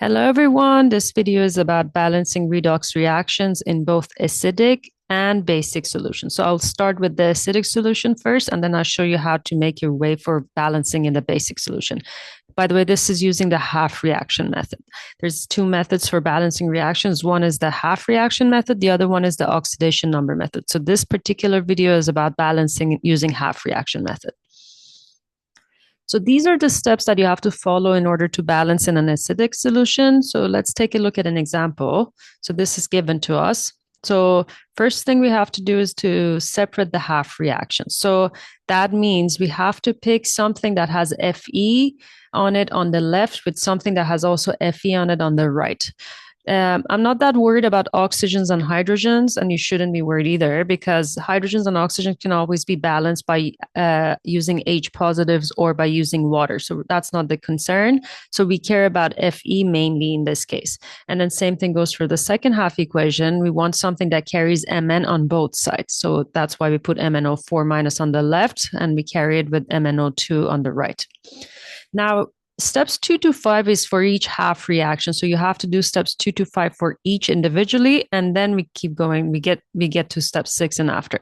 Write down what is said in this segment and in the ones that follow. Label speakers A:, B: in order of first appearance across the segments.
A: Hello, everyone. This video is about balancing redox reactions in both acidic and basic solutions. So I'll start with the acidic solution first, and then I'll show you how to make your way for balancing in the basic solution. By the way, this is using the half reaction method. There's two methods for balancing reactions. One is the half reaction method. The other one is the oxidation number method. So this particular video is about balancing using half reaction method. So these are the steps that you have to follow in order to balance in an acidic solution. So let's take a look at an example. So this is given to us. So first thing we have to do is to separate the half reaction. So that means we have to pick something that has Fe on it on the left with something that has also Fe on it on the right. I'm not that worried about oxygens and hydrogens, and you shouldn't be worried either, because hydrogens and oxygens can always be balanced by using H positives or by using water. So that's not the concern. So we care about Fe mainly in this case. And then same thing goes for the second half equation. We want something that carries Mn on both sides. So that's why we put MnO₄ minus on the left, and we carry it with MnO₂ on the right. Now, steps 2 to 5 is for each half reaction. So you have to do steps 2 to 5 for each individually, and then we keep going. We get to step 6 and after.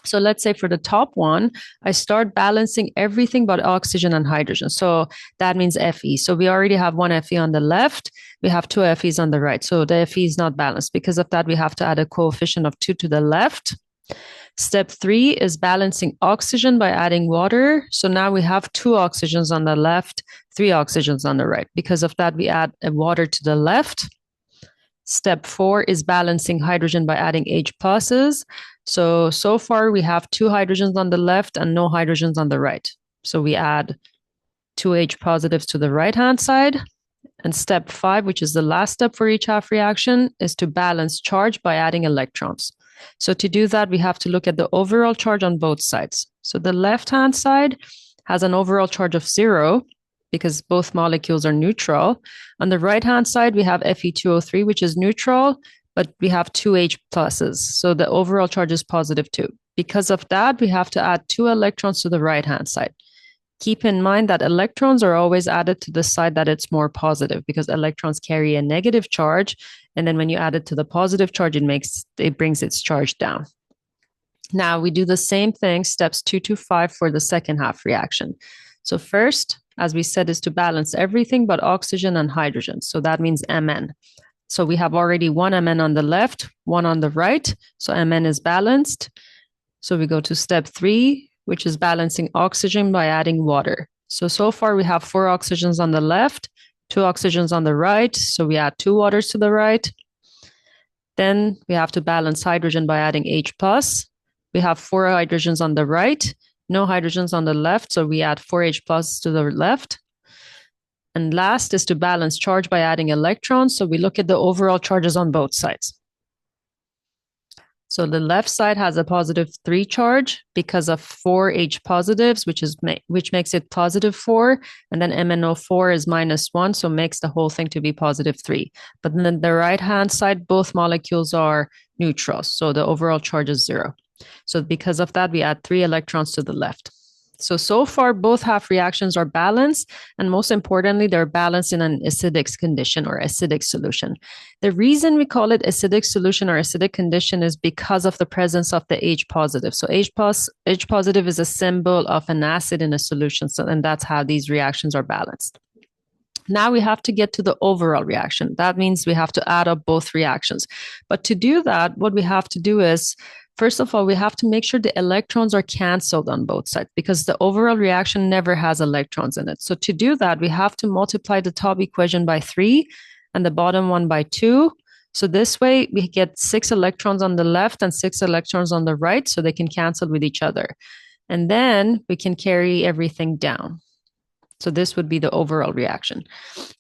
A: So let's say for the top one, I start balancing everything but oxygen and hydrogen. So that means Fe. So we already have one Fe on the left. We have two Fe's on the right. So the Fe is not balanced. Because of that, we have to add a coefficient of 2 to the left. Step 3 is balancing oxygen by adding water. So now we have 2 oxygens on the left, 3 oxygens on the right. Because of that, we add a water to the left. Step 4 is balancing hydrogen by adding H pluses. So far we have 2 hydrogens on the left and no hydrogens on the right. So we add 2 H positives to the right-hand side. And step 5, which is the last step for each half reaction, is to balance charge by adding electrons. So to do that, we have to look at the overall charge on both sides. So the left-hand side has an overall charge of 0 because both molecules are neutral. On the right-hand side, we have Fe₂O₃, which is neutral, but we have 2 H pluses. So the overall charge is positive 2. Because of that, we have to add 2 electrons to the right-hand side. Keep in mind that electrons are always added to the side that it's more positive, because electrons carry a negative charge. And then when you add it to the positive charge, it brings its charge down. Now we do the same thing, steps 2 to 5 for the second half reaction. So first, as we said, is to balance everything but oxygen and hydrogen. So that means Mn. So we have already one Mn on the left, one on the right. So Mn is balanced. So we go to step 3, which is balancing oxygen by adding water. So far we have 4 oxygens on the left, 2 oxygens on the right. So we add 2 waters to the right. Then we have to balance hydrogen by adding H plus. We have 4 hydrogens on the right, no hydrogens on the left. So we add 4 H plus to the left. And last is to balance charge by adding electrons. So we look at the overall charges on both sides. So the left side has a positive 3 charge because of 4 H positives, which makes it positive 4. And then MnO₄ is minus 1, so makes the whole thing to be positive 3. But then the right-hand side, both molecules are neutral. So the overall charge is 0. So because of that, we add 3 electrons to the left. So far, both half reactions are balanced, and most importantly, they're balanced in an acidic condition or acidic solution. The reason we call it acidic solution or acidic condition is because of the presence of the H positive. So H positive is a symbol of an acid in a solution, and that's how these reactions are balanced. Now we have to get to the overall reaction. That means we have to add up both reactions. But to do that, what we have to do is, first of all, we have to make sure the electrons are canceled on both sides, because the overall reaction never has electrons in it. So to do that, we have to multiply the top equation by 3 and the bottom one by 2. So this way we get 6 electrons on the left and 6 electrons on the right, so they can cancel with each other. And then we can carry everything down. So this would be the overall reaction.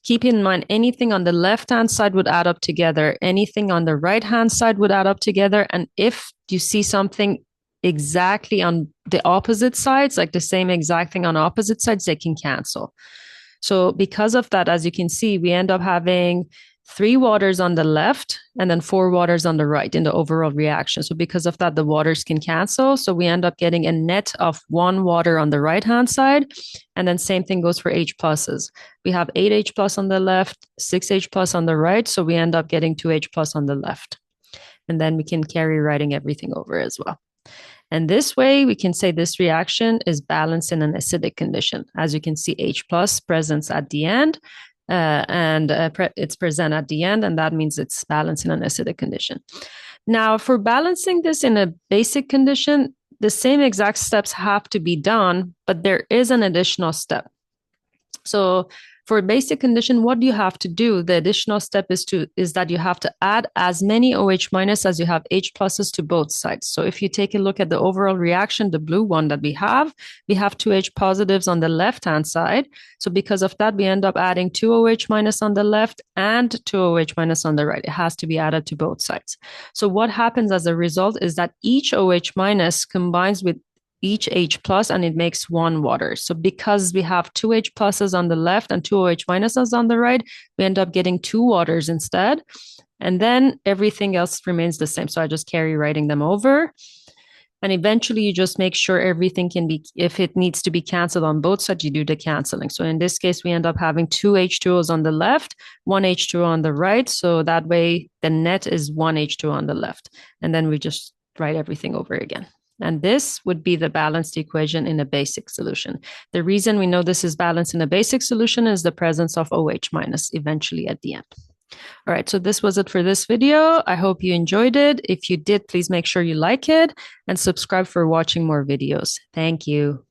A: Keep in mind, anything on the left-hand side would add up together. Anything on the right-hand side would add up together. And if you see something exactly on the opposite sides, like the same exact thing on opposite sides, they can cancel. So because of that, as you can see, we end up having 3 waters on the left, and then 4 waters on the right in the overall reaction. So because of that, the waters can cancel. So we end up getting a net of 1 water on the right-hand side. And then same thing goes for H pluses. We have 8 H plus on the left, 6 H plus on the right. So we end up getting 2 H plus on the left. And then we can carry writing everything over as well. And this way, we can say this reaction is balanced in an acidic condition. As you can see, H plus presence at the end, it's present at the end, and that means it's balanced in an acidic condition. Now, for balancing this in a basic condition, the same exact steps have to be done, but there is an additional step. So for a basic condition, what do you have to do? The additional step is that you have to add as many OH minus as you have H pluses to both sides. So if you take a look at the overall reaction, the blue one that we have 2 H positives on the left-hand side. So because of that, we end up adding 2 OH minus on the left and 2 OH minus on the right. It has to be added to both sides. So what happens as a result is that each OH minus combines with each H plus and it makes 1 water. So because we have 2 H pluses on the left and 2 OH minuses on the right, we end up getting 2 waters instead. And then everything else remains the same. So I just carry writing them over. And eventually you just make sure everything can be, if it needs to be canceled on both sides, you do the canceling. So in this case, we end up having 2 H2Os on the left, 1 H2O on the right. So that way the net is 1 H2O on the left. And then we just write everything over again. And this would be the balanced equation in a basic solution. The reason we know this is balanced in a basic solution is the presence of OH minus eventually at the end. All right, so this was it for this video. I hope you enjoyed it. If you did, please make sure you like it and subscribe for watching more videos. Thank you.